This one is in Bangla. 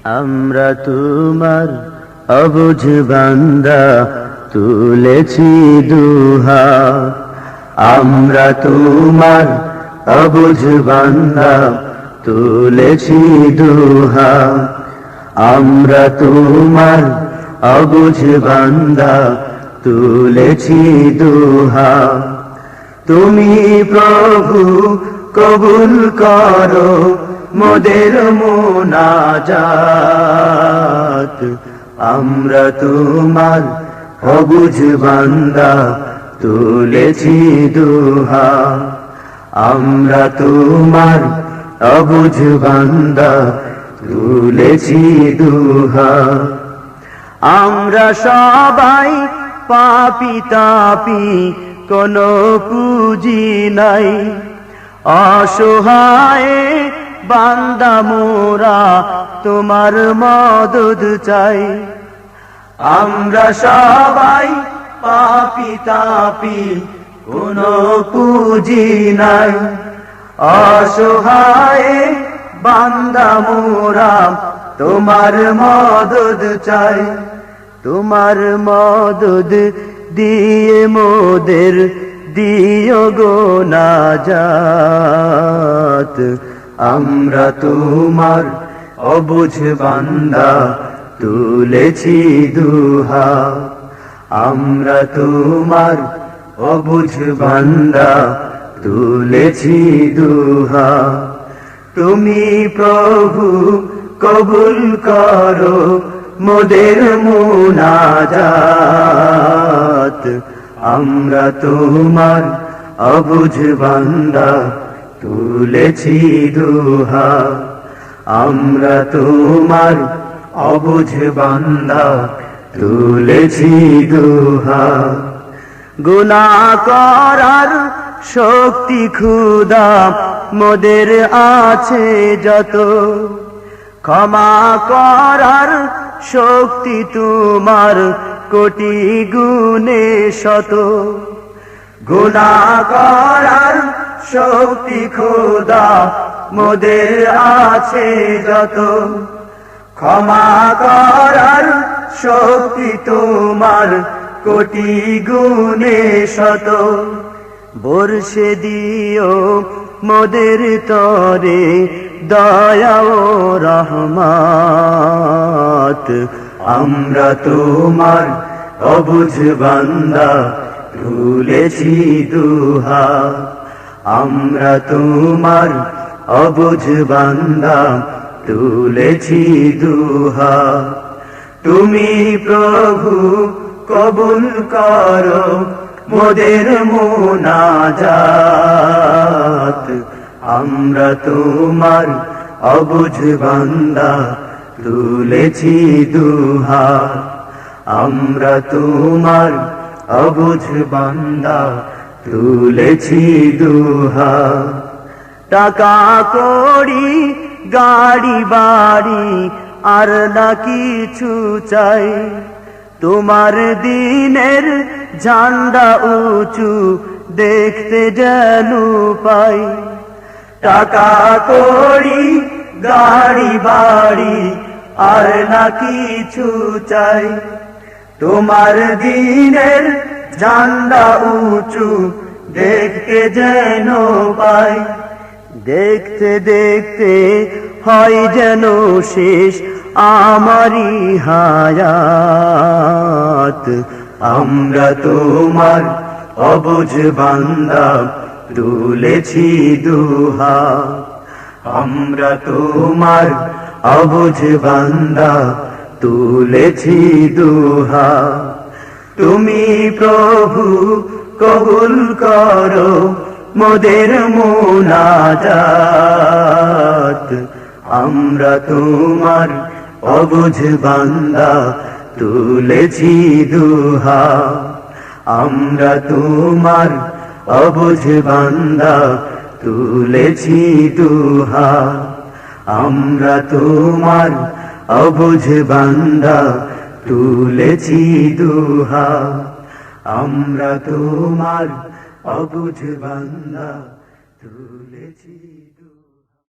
আমরা তোমার অবুঝ বান্দা, তুলেছি দুহাত। আমরা তোমার অবুঝ বান্দা, তুলেছি দুহাত। আমরা তোমার অবুঝ বান্দা, তুলেছি দুহাত। তুমি প্রভু কবুল করো মোদের মুনাজাত। আমরা তোমার অবুঝ বান্দা, তুলেছি দুহাত। আমরা তোমার অবুঝ বান্দা, তুলেছি দুহাত। আমরা সবাই পাপী তাপী, কোনো পুঁজি নাই। অসহায় বান্দা মোরা, তোমার মদদ চাই। আমরা সবাই পাপী তাপী, কোনো পুঁজি নাই। অসহায় বান্দা মোরা, তোমার মদদ চাই। তোমার মদদ দিয়ে মোদের দিও গো নাজাত। আমরা তোমার অবুঝ বান্দা, তুলেছি দুহাত। আমরা তোমার অবুঝ বান্দা, তুলেছি দুহাত। তুমি প্রভু কবুল করো মোদের মুনাজাত। আমরা তোমার অবুঝ বান্দা, তুলেছি দুহাত। আমরা তোমার অবুঝ বান্দা, তুলেছি দুহাত। গুনাহ করার শক্তি খুদা মোদের আছে যত, ক্ষমা করার শক্তি তোমার কোটি গুণে শত। গুনাহ করার শক্তি খোদা মোদের আছে যত, ক্ষমা করার শক্তি তোমার কোটি গুণে শত। বর্ষে দিও মোদের তরে দয়া ও রহমত। আমরা তোমার অবুঝ বান্দা, তুলেছি দুহাত। আমরা তোমার অবুঝ বান্দা, তুলেছি দুহাত। তুমি প্রভু কবুল করো মোদের মুনাজাত। আমরা তোমার অবুঝ বান্দা, তুলেছি দুহাত। আমরা তোমার অবুঝ বান্দা, তুলেছি দুহাত। টাকা কড়ি গাড়ি বাড়ি আর না কিছু চাই, তোমার দিনের ঝান্ডা উঁচু দেখতে যেন পাই। টাকা কড়ি গাড়ি বাড়ি আর না কিছু চাই, তোমার দিনের ঝান্ডা উঁচু দেখতে যেন পাই। দেখতে দেখতে হয় যেন শেষ আমারি হায়াত। আমরা তোমার অবুঝ বান্দা, তুলেছি দুহাত। আমরা তোমার অবুঝ বান্দা, তুলেছি দুহাত। তুমি প্রভু কবুল করো মোদের মুনাজাত। আমরা তোমার অবুঝ বান্দা, তুলেছি দুহাত। আমরা তোমার অবুঝ বান্দা, তুলেছি দুহাত। আমরা তোমার অবুঝ বান্দা, তুলেছি দুহাত। আমরা তোমার অবুঝ বান্দা, তুলেছি